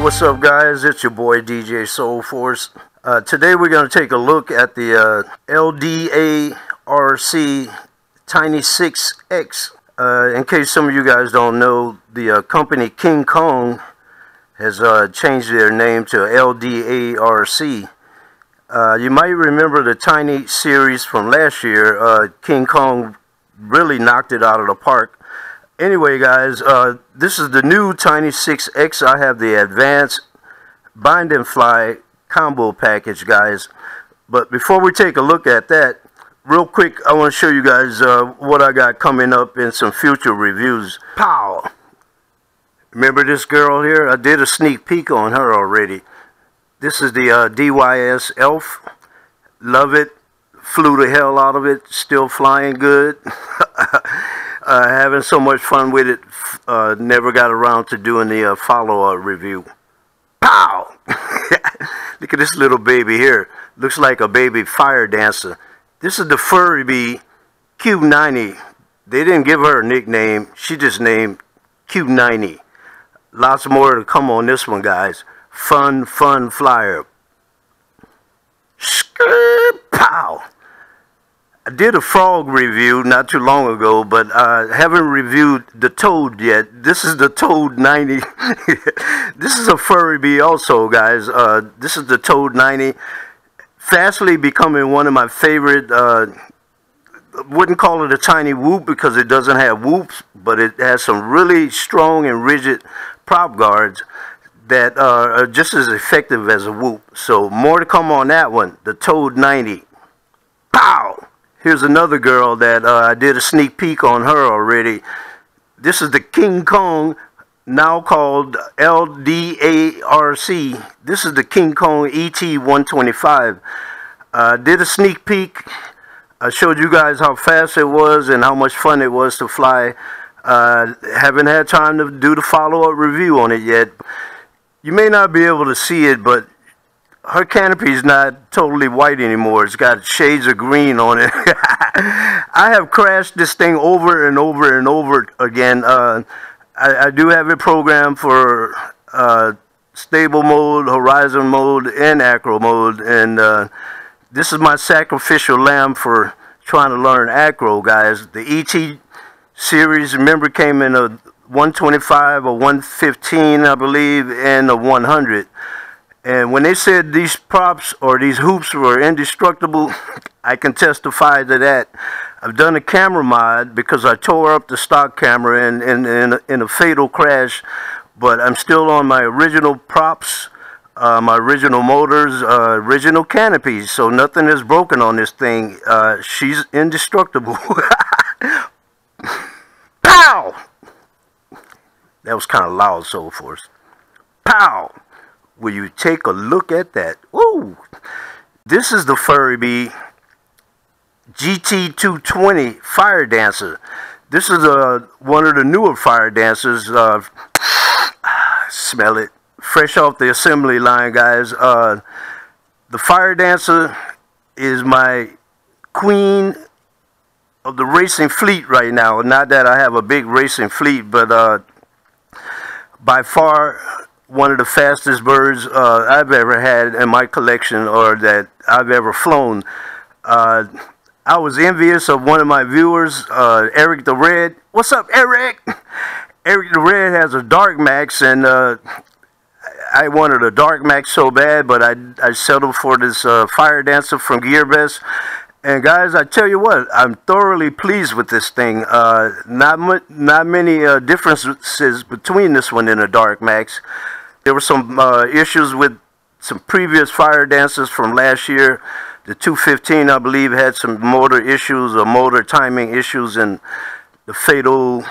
what's up guys, it's your boy DJ Soul Force. Today we're going to take a look at the Ldarc Tiny 6X. In case some of you guys don't know, the company King Kong has changed their name to Ldarc. You might remember the Tiny series from last year. King Kong really knocked it out of the park. Anyway guys, this is the new Tiny 6X. I have the advanced bind and fly combo package guys. But before we take a look at that, real quick I want to show you guys what I got coming up in some future reviews. Pow! Remember this girl here? I did a sneak peek on her already. This is the DYS Elf. Love it. Flew the hell out of it. Still flying good. Having so much fun with it. Never got around to doing the follow-up review. Pow! Look at this little baby here. Looks like a baby fire dancer. This is the Furby Q90. They didn't give her a nickname. She just named Q90. Lots more to come on this one, guys. Fun flyer. Pow! I did a frog review not too long ago, but I haven't reviewed the toad yet. This is the Toad 90. This is a Furby also, guys. This is the Toad 90. Fastly becoming one of my favorite, wouldn't call it a tiny whoop because it doesn't have whoops, but it has some really strong and rigid prop guards that are just as effective as a whoop. So more to come on that one, the Toad 90. Pow! Here's another girl that I did a sneak peek on her already. This is the King Kong, now called Ldarc. This is the King Kong ET-125. Did a sneak peek. I showed you guys how fast it was and how much fun it was to fly. Haven't had time to do the follow-up review on it yet. You may not be able to see it, but her canopy is not totally white anymore. It's got shades of green on it. I have crashed this thing over and over and over again. I do have it programmed for stable mode, horizon mode, and acro mode. And this is my sacrificial lamb for trying to learn acro, guys. The ET series, remember, came in a 125, a 115, I believe, and a 100. And when they said these props or these hoops were indestructible, I can testify to that. I've done a camera mod because I tore up the stock camera in a fatal crash, but I'm still on my original props, my original motors, original canopies, so nothing is broken on this thing. She's indestructible. Pow! That was kind of loud, Soul Force. Pow! Will you take a look at that? Woo! This is the Furby GT220 Fire Dancer. This is one of the newer fire dancers. Smell it. Fresh off the assembly line, guys. The Fire Dancer is my queen of the racing fleet right now. Not that I have a big racing fleet, but by far one of the fastest birds I've ever had in my collection, or that I've ever flown. I was envious of one of my viewers, Eric the Red. What's up, Eric? Eric the Red has a Dark Max, and I wanted a Dark Max so bad, but I settled for this Fire Dancer from GearBest. And guys, I tell you what, I'm thoroughly pleased with this thing. Not many differences between this one and a Dark Max. There were some issues with some previous Fire Dancers from last year. The 215, I believe, had some motor issues or motor timing issues, and the fatal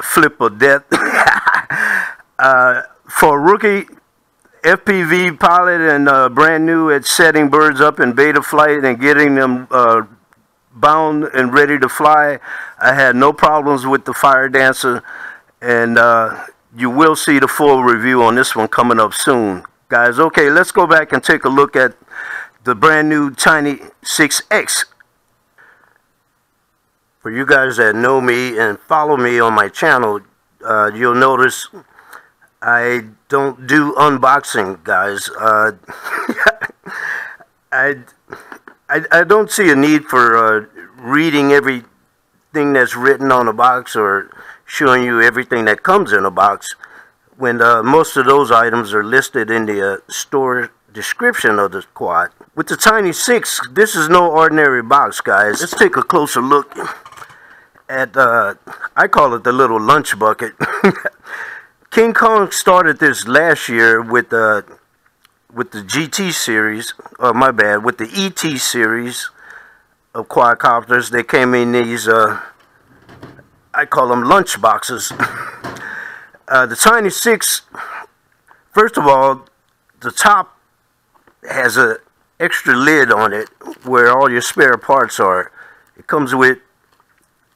flip of death. For a rookie FPV pilot and brand new at setting birds up in beta flight and getting them bound and ready to fly, I had no problems with the Fire Dancer, and you will see the full review on this one coming up soon, guys. Okay, let's go back and take a look at the brand new Tiny 6X. For you guys that know me and follow me on my channel, you'll notice I don't do unboxing, guys. I don't see a need for reading everything that's written on a box or showing you everything that comes in a box when most of those items are listed in the store description of the quad. With the Tiny 6, this is no ordinary box, guys. Let's take a closer look at, I call it the little lunch bucket. King Kong started this last year with the GT series, my bad, with the ET series of quadcopters. They came in these, I call them lunch boxes. The Tiny 6, first of all, the top has a extra lid on it where all your spare parts are. It comes with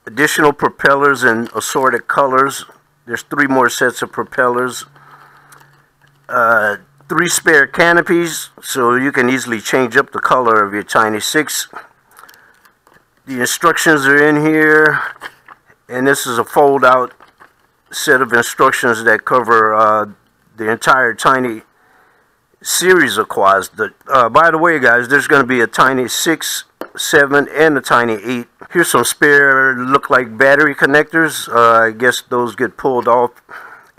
additional propellers in assorted colors. There's 3 more sets of propellers. 3 spare canopies, so you can easily change up the color of your Tiny 6. The instructions are in here, and this is a fold-out set of instructions that cover the entire Tiny series of quads. By the way, guys, there's going to be a Tiny 6, 7, and a Tiny 8. Here's some spare look-like battery connectors. I guess those get pulled off,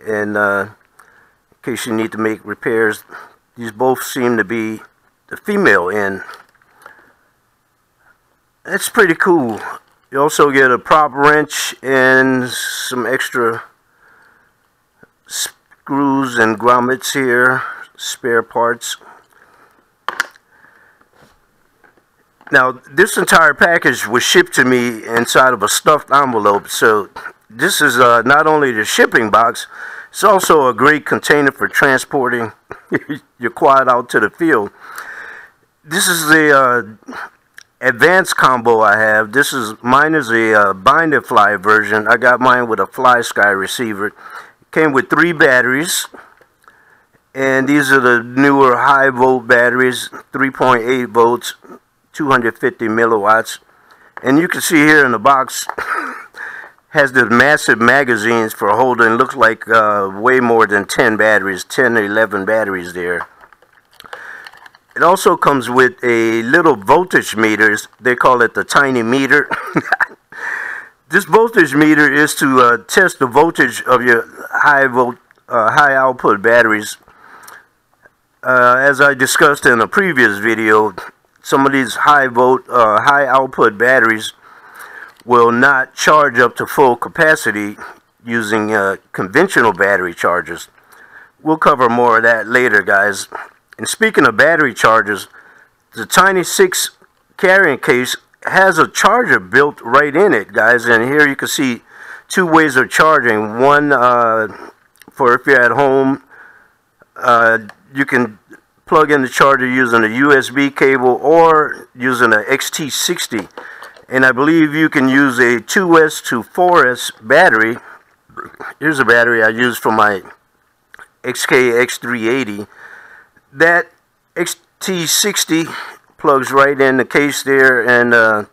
and in case you need to make repairs. These both seem to be the female end. That's pretty cool. You also get a prop wrench and some extra screws and grommets here, spare parts. Now, this entire package was shipped to me inside of a stuffed envelope, so this is not only the shipping box, it's also a great container for transporting your quad out to the field. This is the advanced combo I have. Mine is a bind and fly version. I got mine with a Fly Sky receiver. It came with 3 batteries, and these are the newer high volt batteries, 3.8 volts, 250 milliwatts. And you can see here in the box has the massive magazines for holding, looks like way more than 10 batteries, 10 or 11 batteries there. It also comes with a little voltage meter. They call it the Tiny Meter. This voltage meter is to test the voltage of your high output batteries. As I discussed in a previous video, some of these high output batteries will not charge up to full capacity using conventional battery chargers. We'll cover more of that later, guys. And speaking of battery chargers, the Tiny 6 carrying case has a charger built right in it, guys. And here you can see 2 ways of charging. One for if you're at home, you can plug in the charger using a USB cable or using an XT60. And I believe you can use a 2S to 4S battery. Here's a battery I use for my XK-X380. That XT60 plugs right in the case there, and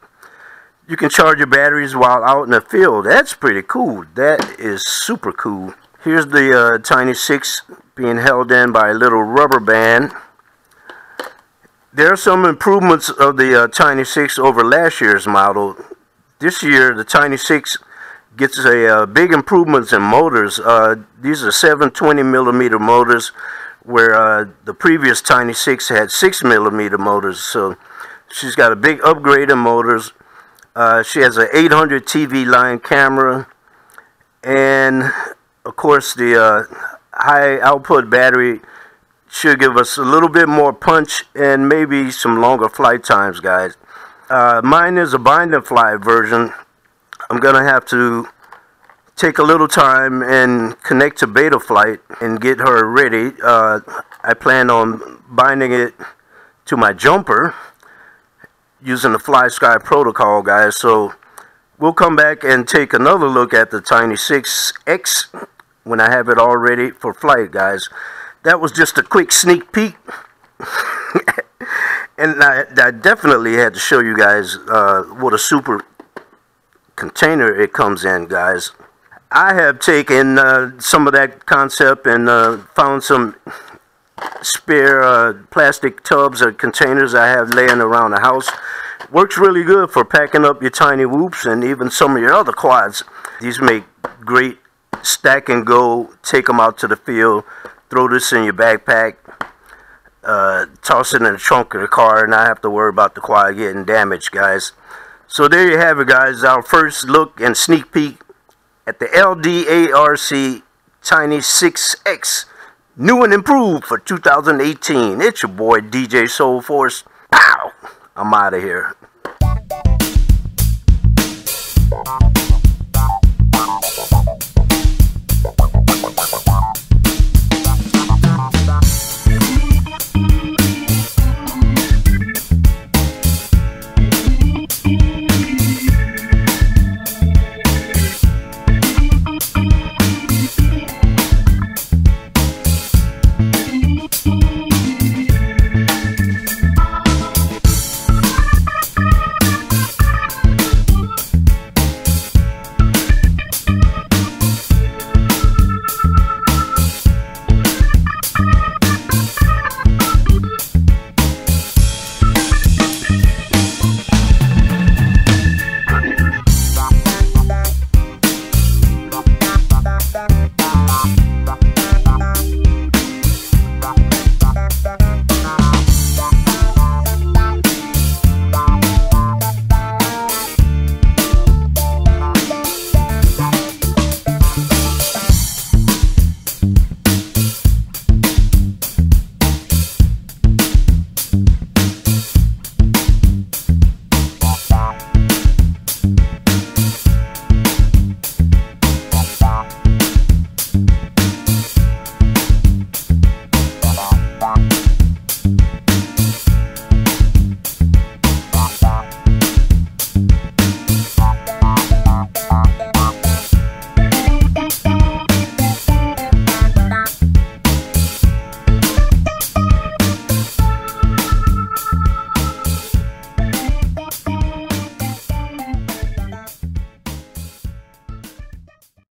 you can charge your batteries while out in the field. That's pretty cool. That is super cool. Here's the Tiny 6 being held in by a little rubber band. There are some improvements of the Tiny 6 over last year's model. This year, the Tiny 6 gets a big improvements in motors. These are 720 millimeter motors, where the previous Tiny 6 had 6 millimeter motors. So she's got a big upgrade in motors. She has an 800 TV line camera, and of course the high output battery should give us a little bit more punch and maybe some longer flight times, guys. Mine is a bind and fly version. I'm gonna have to take a little time and connect to beta flight and get her ready. I plan on binding it to my jumper using the Fly Sky protocol, guys. So we'll come back and take another look at the Tiny 6X when I have it all ready for flight, guys. That was just a quick sneak peek. And I definitely had to show you guys what a super container it comes in, guys. I have taken some of that concept and found some spare plastic tubs or containers I have laying around the house. Works really good for packing up your tiny whoops and even some of your other quads. These make great stack and go. Take them out to the field, throw this in your backpack, toss it in the trunk of the car, and not have to worry about the quad getting damaged, guys. So there you have it, guys. Our first look and sneak peek at the Ldarc Tiny 6X. New and improved for 2018. It's your boy DJ Soul Force. Pow! I'm out of here.